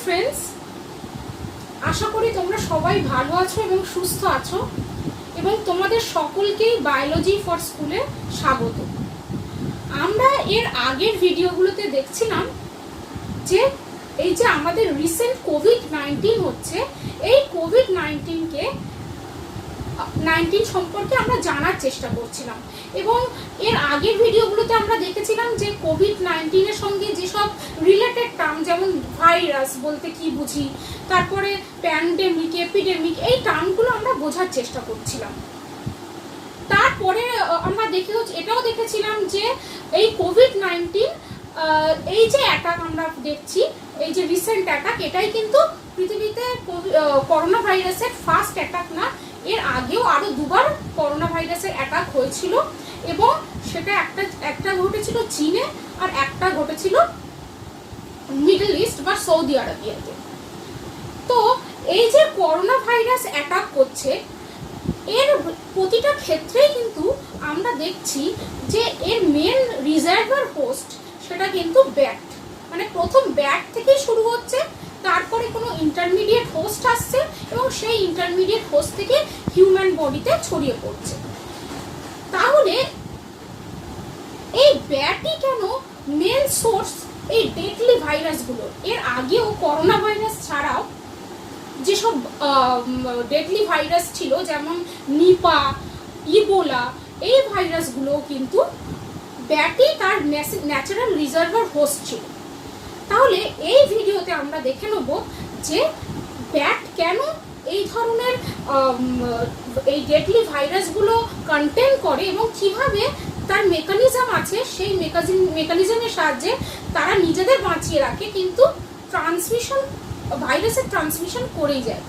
Friends, আশা করি তোমরা সবাই ভালো আছো এবং সুস্থ আছো এবং তোমাদের সকলকেই বায়োলজি ফর স্কুলে স্বাগত। আমরা এর আগের ভিডিওগুলোতে দেখছিলাম যে এই যে আমাদের রিসেন্ট কোভিড-19 হচ্ছে, এই কোভিড-19 সম্পর্কে আমরা জানার চেষ্টা করছিলাম এবং এর আগের ভিডিওগুলোতে আমরা দেখেছিলাম যে কোভিড-19 এর সঙ্গে যেসব রিলেটেড টার্ম, যেমন ভাইরাস বলতে কি বুঝি, তারপরে প্যান্ডেমিক, এপিডেমিক, এই টার্মগুলো আমরা বোঝার চেষ্টা করছিলাম। তারপরে আমরা এটাও দেখেছিলাম যে এই কোভিড-19 এই যে অ্যাটাক আমরা দেখছি, এই যে রিসেন্ট অ্যাটাক, এটাই কিন্তু পৃথিবীতে করোনা ভাইরাসের ফার্স্ট অ্যাটাক না। এর আগেও আরো দুবার করোনা ভাইরাসের অ্যাটাক হয়েছিল এবং সেটা একটা ঘটেছিল চীনে আর একটা ঘটেছিল মিডল ইস্ট বা সৌদি আরবিয়াতে। তো এই যে করোনা ভাইরাস অ্যাটাক করছে, এর প্রতিটা ক্ষেত্রেই কিন্তু আমরা দেখছি যে এর মেন রিজার্ভার হোস্ট সেটা কিন্তু ব্যাট, মানে প্রথম ব্যাট থেকেই শুরু হচ্ছে, তারপরে কোনো ইন্টারমিডিয়েট হোস্ট আসছে এবং সেই ইন্টারমিডিয়েট হোস্ট থেকে হিউম্যান বডিতে ছড়িয়ে পড়ছে। তাহলে এই ব্যাটই কেন মেন সোর্স এই ডেডলি ভাইরাসগুলো? এর আগেও করোনা ভাইরাস ছাড়াও যেসব ডেডলি ভাইরাস ছিল, যেমন নিপা, ইবোলা, এই ভাইরাসগুলো কিন্তু ব্যাটই তার ন্যাচারাল রিজার্ভার হোস্ট ছিল। তাহলে এই ভিডিওতে আমরা দেখে নেব যে ব্যাট কেন এই ধরনের এই ডেডলি ভাইরাসগুলো কন্টেন করে এবং কিভাবে তার মেকানিজম আছে, সেই মেকানিজমের সাহায্যে তারা নিজেদের বাঁচিয়ে রাখে, কিন্তু ভাইরাসের ট্রান্সমিশন করেই যায়।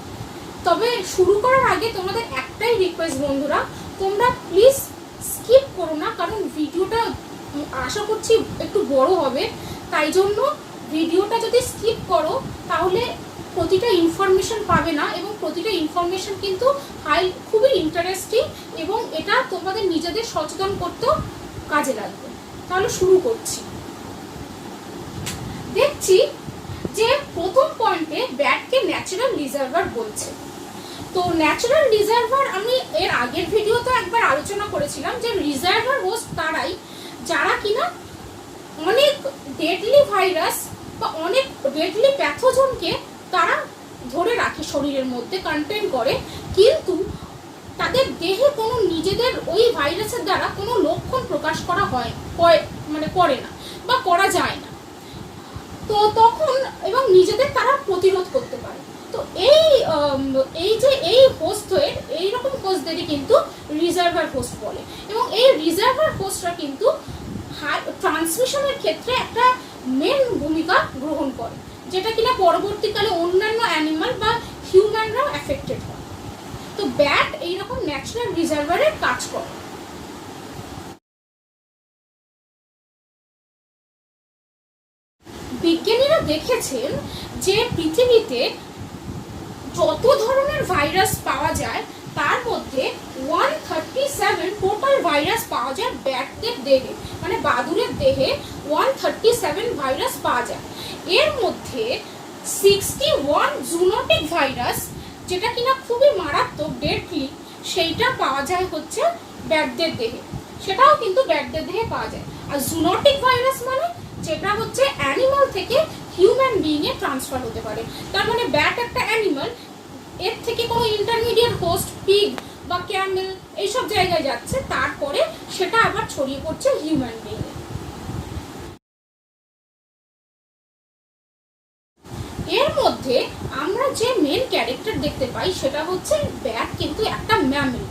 তবে শুরু করার আগে তোমাদের একটাই রিকোয়েস্ট বন্ধুরা, তোমরা প্লিজ স্কিপ করো না, কারণ ভিডিওটা আশা করছি একটু বড় হবে। তাই জন্য ভিডিওটা যদি স্কিপ করো তাহলে প্রতিটা ইনফরমেশন পাবে না, এবং প্রতিটা ইনফরমেশন কিন্তু খুবই ইন্টারেস্টিং এবং এটা তোমাদের নিজেদের সচেতন করতেও কাজে লাগবে। তাহলে শুরু করছি। দেখছি যে প্রথম পয়েন্টে ব্যাটকে ন্যাচারাল রিজার্ভার বলছে। তো ন্যাচারাল রিজার্ভার আমি এর আগের ভিডিওতে একবার আলোচনা করেছিলাম যে রিজার্ভার হোস্ট তারাই যারা কিনা অনেক ডেডলি ভাইরাস বা অনেক ডেডলি প্যাথোজনকে তারা ধরে রাখে, শরীরের মধ্যে কন্টেন করে, কিন্তু তাদের দেহে কোনো নিজেদের ওই ভাইরাসের দ্বারা কোনো লক্ষণ প্রকাশ করা করে না বা করা যায় না। তো তখন এবং নিজেদের তারা প্রতিরোধ করতে পারে। তো এই হোস্টের এইরকম হোস্টদেরই কিন্তু রিজার্ভার হোস্ট বলে, এবং এই রিজার্ভার হোস্টরা কিন্তু ট্রান্সমিশনের ক্ষেত্রে একটা মেন ভূমিকা গ্রহণ করে, যেটা কিনা পরবর্তীকালে অন্যান্য অ্যানিমাল বা হিউম্যানরাও এফেক্টেড হয়। তো ব্যাট এইরকম ন্যাচারাল রিজার্ভারের কাজ করে। বিজ্ঞানীরা দেখেছেন যে পৃথিবীতে যত ধরনের ভাইরাস পাওয়া যায় তার মধ্যে 137 টোটাল ভাইরাস পাওয়া যায় ব্যাটদের দেহে, মানে বাদুড়ের দেহে 137 ভাইরাস পাওয়া যায়। এর মধ্যে 61 জুনোটিক ভাইরাস, যেটা কিনা খুবই মারাত্মক, ডেডলি, সেইটা পাওয়া যায় হচ্ছে ব্যাটদের দেহে, সেটাও কিন্তু ব্যাটদের দেহে পাওয়া যায়। আর জুনোটিক ভাইরাস মানে যেটা হচ্ছে অ্যানিমাল থেকে হিউম্যান বিইং এ ট্রান্সফার হতে পারে। তার মানে ব্যাট একটা অ্যানিমাল, এর থেকে কোনো ইন্টারমিডিয়েট হোস্ট পিগ বা ক্যামেল এইসব জায়গায় যাচ্ছে, তারপরে সেটা আবার ছড়িয়ে পড়ছে হিউম্যান বিইং এ। এর মধ্যে আমরা যে মেন ক্যারেক্টার দেখতে পাই সেটা হচ্ছে ব্যাট কিন্তু একটা ম্যামেল।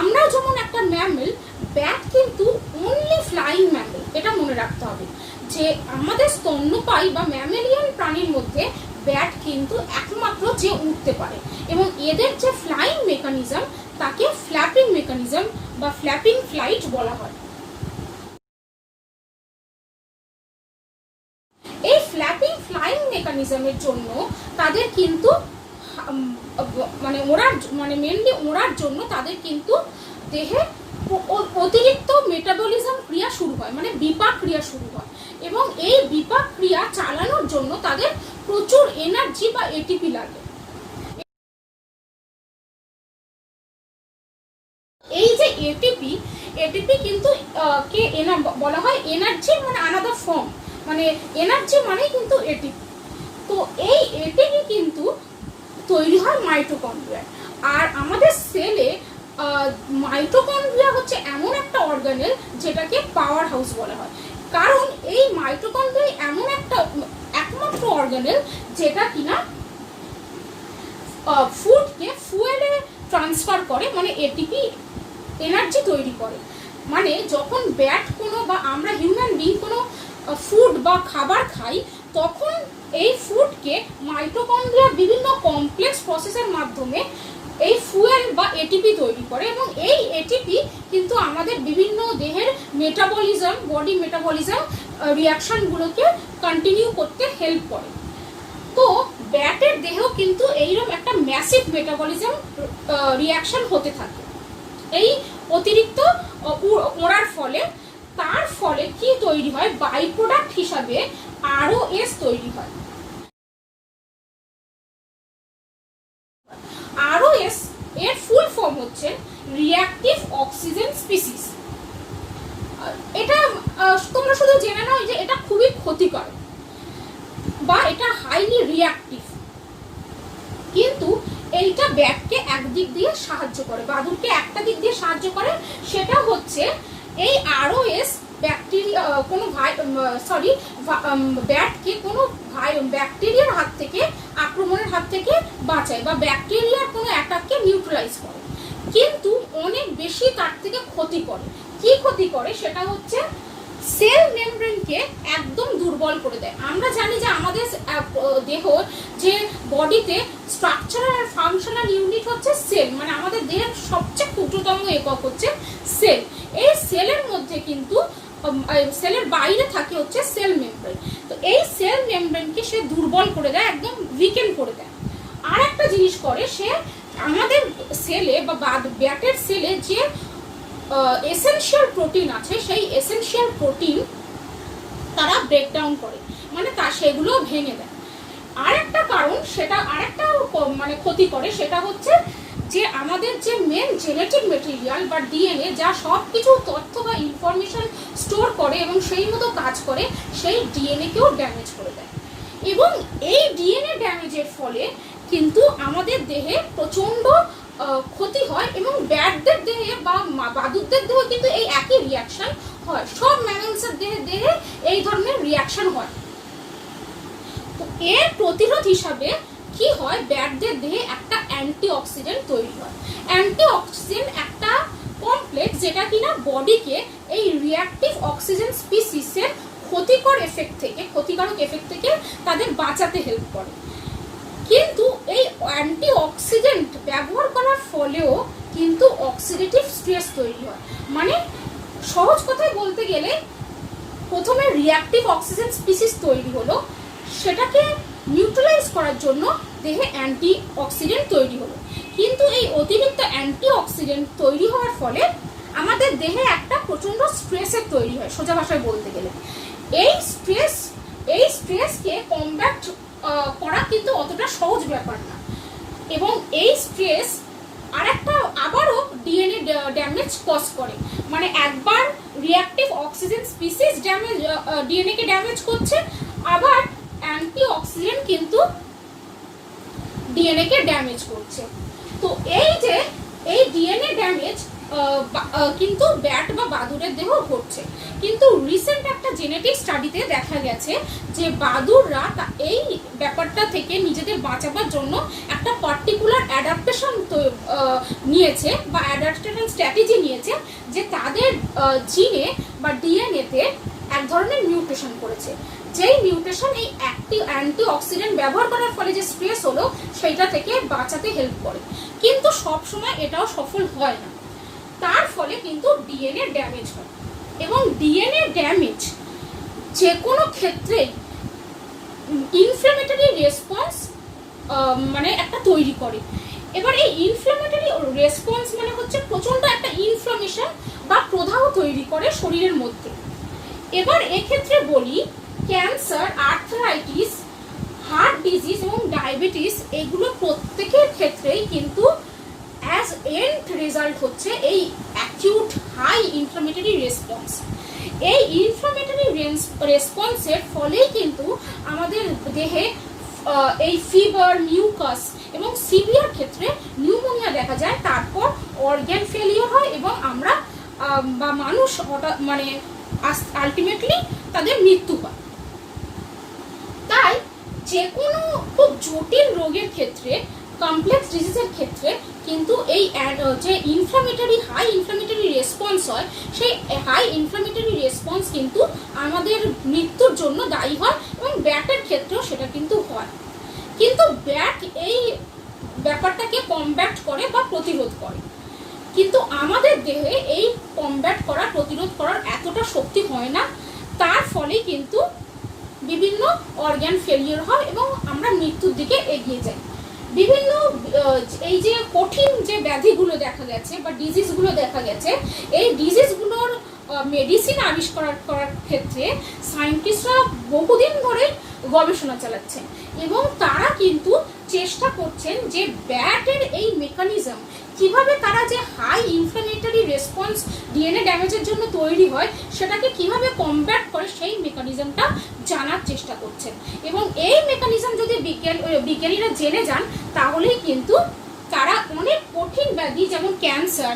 আমরা যেমন একটা ম্যামেল, ব্যাট কিন্তু অনলি ফ্লাইং ম্যামেল। এটা মনে রাখতে হবে যে আমাদের স্তন্যপায়ী বা ম্যামেলিয়ান প্রাণীর মধ্যে ব্যাট কিন্তু একমাত্র যে উঠতে পারে, এবং এদের যে ফ্লাইং মেকানিজম তাকে ফ্ল্যাপিং মেকানিজম বা ফ্ল্যাপিং ফ্লাইট বলা হয়। এই ফ্ল্যাপিং ফ্লাইং মেকানিজমের জন্য তাদের কিন্তু মেনলি ওড়ার জন্য তাদের কিন্তু দেহে অতিরিক্ত মেটাবলিজম ক্রিয়া শুরু হয়, মানে বিপাক ক্রিয়া শুরু হয়, এবং এই বিপাক ক্রিয়া চালানোর জন্য তাদের প্রচুর এনার্জি বা এটিপি লাগে। এই যে এটিপি কিন্তু কে বলা হয় এনার্জি, মানে আলাদা ফর্ম, মানে এনার্জি মানে কিন্তু এটিপি। তো এই এটিপি কিন্তু তৈরি হয় মাইটোকন্ড্রিয়ায়। আর আমাদের সেলে মাইটোকন্ড্রিয়া হচ্ছে এমন একটা অর্গানেল যেটাকে পাওয়ার হাউস বলা হয়, কারণ এই মাইটোকন্ড্রিয়া এমন একটা একমাত্র অর্গানেল যেটা কিনা ফুডকে ফুয়েলে ট্রান্সফার করে, মানে এটিপি এনার্জি তৈরি করে। মানে যখন ব্যাট কোনো বা আমরা হিউম্যান বিং কোনো ফুড বা খাবার খাই, তখন এই ফুডকে মাইটোকন্ড্রিয়া বিভিন্ন কমপ্লেক্স প্রসেসের মাধ্যমে এই ফুয়েল বা এটিপি তৈরি করে, এবং এই এটিপি কিন্তু আমাদের বিভিন্ন দেহের মেটাবলিজম, বডি মেটাবলিজম রিয়াকশনগুলোকে কন্টিনিউ করতে হেল্প করে। তো ব্যাটের দেহেও কিন্তু এইরকম একটা ম্যাসিভ মেটাবলিজম রিয়াকশন হতে থাকে এই অতিরিক্ত ওড়ার ফলে। তার ফলে কি তৈরি হয়, বাই প্রোডাক্ট হিসাবে ROS তৈরি হয়। ROS এর ফুল ফর্ম হচ্ছে রিঅ্যাক্টিভ অক্সিজেন স্পিসিস। এটা তোমরা শুধু জেনে নাও যে এটা খুবই ক্ষতিকর বা এটা হাইলি রিঅ্যাক্টিভ, কিন্তু এইটা ব্যাটকে একদিক দিয়ে সাহায্য করে, বাদুড়কে একটা দিক দিয়ে সাহায্য করে। সেটা হচ্ছে এই ROS ব্যাকটেরিয়া কোনো ব্যাটকে কোনো ব্যাকটেরিয়ার হাত থেকে, আক্রমণের হাত থেকে বাঁচায় বা ব্যাকটেরিয়ার কোনো অ্যাটাককে নিউট্রালাইজ করে। কিন্তু অনেক বেশি তার থেকে ক্ষতি করে। কি ক্ষতি করে সেটা হচ্ছে সেল মেমব্রেনকে একদম দুর্বল করে দেয়। আমরা জানি যে আমাদের দেহ যে বডিতে স্ট্রাকচারাল আর ফাংশনাল ইউনিট হচ্ছে সেল, মানে আমাদের দেহের সবচেয়ে ক্ষুদ্রতম একক হচ্ছে সেল। এই সেলের মধ্যে কিন্তু সেলের বাইরে থাকে হচ্ছে সেল মেমব্রেন। তো এই সেল মেমব্রেনকে সে দুর্বল করে দেয়, একদম উইকেন করে দেয়। আর একটা জিনিস করে, সে আমাদের সেলে বা ব্যাটের সেলে যে এসেনশিয়াল প্রোটিন আছে, সেই এসেনশিয়াল প্রোটিন তারা ব্রেকডাউন করে, মানে সেগুলো ভেঙে দেয়। আর একটা কারণ, সেটা আরেকটা মানে ক্ষতি করে, সেটা হচ্ছে যে আমাদের যে মেন জেনেটিক মেটেরিয়াল বা ডিএনএ, যা সব কিছু তথ্য বা ইনফরমেশন স্টোর করে এবং সেই মতো কাজ করে, সেই ডিএনএকেও ড্যামেজ করে দেয়। এবং এই ডিএনএ ড্যামেজের ফলে কিন্তু আমাদের দেহে প্রচণ্ড ক্ষতি হয়, এবং ব্যাটদের দেহে বা বাদুড়দের দেহে কিন্তু এই একই রিয়াকশন হয়। সব ম্যামেলসের দেহে এই ধরনের রিয়াকশন হয়। তো এর প্রতিরোধ হিসাবে কি হয়, ব্যাটদের দেহে একটা অ্যান্টিঅক্সিডেন্ট তৈরি হয়। অ্যান্টিঅক্সিডেন্ট একটা কমপ্লেক্স যেটা কিনা বডিকে এই রিঅ্যাক্টিভ অক্সিজেন স্পিসিসের ক্ষতিকারক এফেক্ট থেকে তাদের বাঁচাতে হেল্প করে। কিন্তু এই অ্যান্টিঅক্সিডেন্ট ব্যবহার করার ফলেও কিন্তু অক্সিডেটিভ স্ট্রেস তৈরি হয়। মানে সহজ কথায় বলতে গেলে, প্রথমে রিঅ্যাক্টিভ অক্সিজেন স্পিসিস তৈরি হলো, সেটাকে নিউট্রালাইজ করার জন্য দেহে অ্যান্টিঅক্সিডেন্ট তৈরি হলো। কিন্তু এই অতিরিক্ত অ্যান্টিঅক্সিডেন্ট তৈরি হওয়ার ফলে আমাদের দেহে একটা প্রচণ্ড স্ট্রেসের তৈরি হয়, সোজা ভাষায় বলতে গেলে। এই স্ট্রেসকে কমব্যাট করা কিন্তু অতটা সহজ ব্যাপার না, এবং এই স্ট্রেস আবারও ডিএনএ ড্যামেজ কজ করে। মানে একবার রিঅ্যাক্টিভ অক্সিজেন স্পিসিস ডিএনএ কে ড্যামেজ করছে, আবার অ্যান্টিঅক্সিডেন্ট কিন্তু ডিএনএ কে ড্যামেজ করছে। তো এই ডিএনএ ড্যামেজ কিন্তু ব্যাট বা বাদুড়ের দেহ ঘটছে। কিন্তু রিসেন্ট একটা জেনেটিক স্টাডিতে দেখা গেছে যে বাদুড়রা এই ব্যাপারটা থেকে নিজেদের বাঁচাবার জন্য একটা পার্টিকুলার অ্যাডাপ্টেশন নিয়েছে বা অ্যাডাপ্টেশন স্ট্র্যাটেজি নিয়েছে, যে তাদের জিনে বা ডিএনএতে এক ধরনের মিউটেশন করেছে, যেই মিউটেশন এই অ্যান্টিঅক্সিডেন্ট ব্যবহার করার ফলে যে স্ট্রেস হলো সেইটা থেকে বাঁচাতে হেল্প করে। কিন্তু সবসময় এটাও সফল হয় না, তার ফলে কিন্তু ডিএনএ ড্যামেজ হয়। এবং ডিএনএ ড্যামেজ যে কোনো ক্ষেত্রে ইনফ্ল্যামেটরি রেসপন্স মানে একটা তৈরি করে। এবার এই ইনফ্ল্যামেটরি রেসপন্স মানে হচ্ছে প্রচণ্ড একটা ইনফ্লামেশন বা প্রদাহ তৈরি করে শরীরের মধ্যে। এবার এক্ষেত্রে বলি, ক্যান্সার, আর্থ্রাইটিস, হার্ট ডিজিজ এবং ডায়াবেটিস এগুলো প্রত্যেকের ক্ষেত্রেই কিন্তু অ্যাজ এন্ড রেজাল্ট হচ্ছে এই অ্যাকিউট হাই ইনফ্লামেটরি রেসপন্স। এই ইনফ্লামেটরি রেসপন্সের ফলেই কিন্তু আমাদের দেহে এই ফিভার, মিউকাস এবং সিভিয়ার ক্ষেত্রে নিউমোনিয়া দেখা যায়, তারপর অর্গ্যান ফেলিওর হয় এবং আমরা বা মানুষ মানে আলটিমেটলি তাদের মৃত্যু হয়। তাই যে কোনো খুব জটিল রোগের ক্ষেত্রে, কমপ্লেক্স ডিজিজের ক্ষেত্রে কিন্তু এই যে হাই ইনফ্লামেটরি রেসপন্স হয়, সেই হাই ইনফ্লামেটরি রেসপন্স কিন্তু আমাদের মৃত্যুর জন্য দায়ী হয় এবং ব্যাটের ক্ষেত্রেও সেটা কিন্তু হয়। কিন্তু ব্যাট এই ব্যাপারটাকে কমব্যাট করে বা প্রতিরোধ করে, কিন্তু আমাদের দেহে এই কমব্যাট করা, প্রতিরোধ করার এতটা শক্তি হয় না। তার ফলে কিন্তু বিভিন্ন অর্গ্যান ফেলিওর হয় এবং আমরা মৃত্যুর দিকে এগিয়ে যাই। বিভিন্ন এই যে কঠিন যে ব্যাধিগুলো দেখা গেছে বা ডিজিজগুলো দেখা গেছে, এই ডিজিজগুলোর মেডিসিন আবিষ্কার করার ক্ষেত্রে সায়েন্টিস্টরা বহুদিন ধরে গবেষণা চালাচ্ছেন এবং তারা কিন্তু চেষ্টা করছেন যে ব্যাটের এই মেকানিজম কিভাবে, তারা যে হাই ইনফ্লামেটরি রেসপন্স ডিএনএ ড্যামেজের জন্য তৈরি হয় সেটাকে কিভাবে কমব্যাট করে সেই মেকানিজমটা জানার চেষ্টা করছেন। এবং এই মেকানিজম যদি বিজ্ঞানীরা জেনে যান তাহলেই কিন্তু তারা অনেক কঠিন ব্যাধি যেমন ক্যান্সার,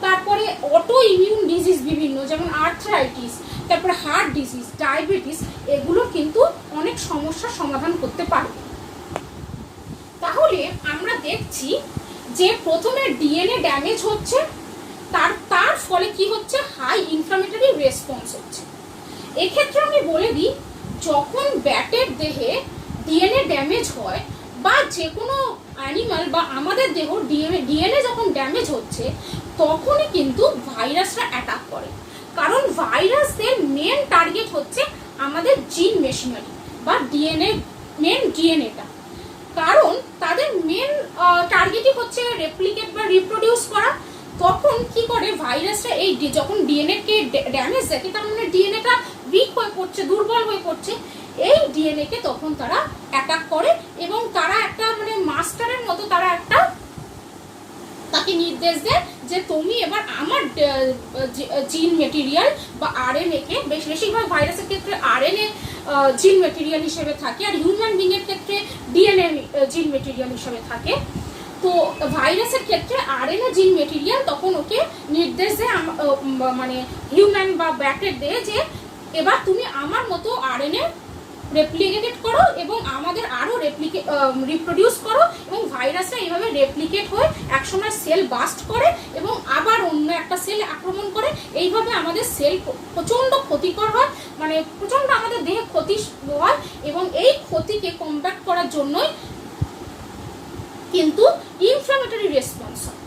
তারপরে অটো ইমিউন ডিজিজ বিভিন্ন যেমন আর্থ্রাইটিস, তারপরে হার্ট ডিজিজ, ডায়াবেটিস, এগুলো কিন্তু অনেক সমস্যার সমাধান করতে পারবে। তাহলে আমরা দেখছি যে প্রথমে ডিএনএ ড্যামেজ হচ্ছে, তার ফলে কি হচ্ছে, হাই ইনফ্লামেটরি রেসপন্স হচ্ছে। এক্ষেত্রে আমি বলে দিই, যখন ব্যাটের দেহে ডিএনএ ড্যামেজ হয় বা যে কোনো অ্যানিমাল বা আমাদের দেহ ডিএনএ যখন ড্যামেজ হচ্ছে, তখনই কিন্তু ভাইরাসরা অ্যাটাক করে। কারণ ভাইরাসদের মেন টার্গেট হচ্ছে আমাদের জিন মেশিনারি বা ডিএনএটা। কারণ তাদের মেন টার্গেটই হচ্ছে রেপ্লিকেট বা রিপ্রোডিউস করা। তখন কি করে ভাইরাসরা এই যখন ডিএনএকে ড্যামেজ দেখে, তার মানে ডিএনএটা উইক হয়ে পড়ছে, দুর্বল হয়ে পড়ছে, এই ডিএনএকে তখন তারা অ্যাটাক করে এবং তারা একটা মানে মাস্টারের মতো তারা একটা তাকে নির্দেশ দেয় যে তুমি এবার আমার জিন মেটেরিয়াল বা আরএনএকে, বেশিরভাগ ভাইরাসের ক্ষেত্রে আরএনএ জিন মেটেরিয়াল হিসেবে থাকে আর হিউম্যান বিংয়ের ক্ষেত্রে ডিএনএ জিন মেটেরিয়াল হিসেবে থাকে। তো ভাইরাসের ক্ষেত্রে আরএনএ জিন মেটেরিয়াল তখন ওকে নির্দেশ দেয়, মানে হিউম্যান বা ব্যাটের দেয় যে এবার তুমি আমার মতো আরএনএ রেপ্লিকেট করো এবং আমাদের আরও রিপ্রোডিউস করো, এবং ভাইরাসরা এইভাবে রেপ্লিকেট হয়ে একসময় সেল বাস্ট করে এবং আবার অন্য একটা সেল আক্রমণ করে। এইভাবে আমাদের সেল প্রচণ্ড ক্ষতিকর হয়, মানে প্রচণ্ড আমাদের দেহে ক্ষতি হয় এবং এই ক্ষতিকে কমব্যাট করার জন্যই কিন্তু ইনফ্লামেটরি রেসপন্স হয়।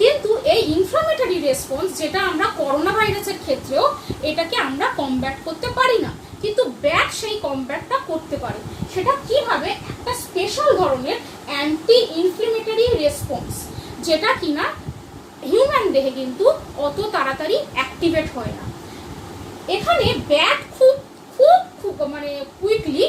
কিন্তু এই ইনফ্লামেটরি রেসপন্স যেটা আমরা করোনা ভাইরাসের ক্ষেত্রেও এটাকে আমরা কমব্যাট করতে পারি না, কিন্তু ব্যাট সেই কমব্যাটটা করতে পারে। সেটা কিভাবে, একটা স্পেশাল ধরনের অ্যান্টি ইনফ্লামেটরি রেসপন্স, যেটা কিনা হিউম্যান দেহে কিন্তু অত তাড়াতাড়ি অ্যাক্টিভেট হয় না। এখানে ব্যাট খুব মানে কুইকলি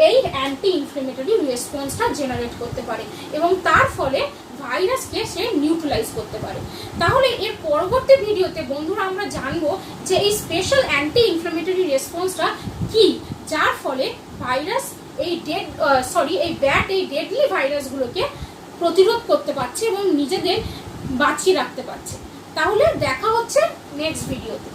এই অ্যান্টি ইনফ্লামেটরি রেসপন্সটা জেনারেট করতে পারে এবং তার ফলে ভাইরাসকে সে নিউট্রালাইজ করতে পারে। তাহলে এর পরবর্তী ভিডিওতে বন্ধুরা আমরা জানবো যে এই স্পেশাল অ্যান্টি ইনফ্লামেটরি রেসপন্সটা কি, যার ফলে ভাইরাস এই ব্যাট এই ডেডলি ভাইরাসগুলোকে প্রতিরোধ করতে পারছে এবং নিজেদের বাঁচিয়ে রাখতে পারছে। তাহলে দেখা হচ্ছে নেক্সট ভিডিওতে।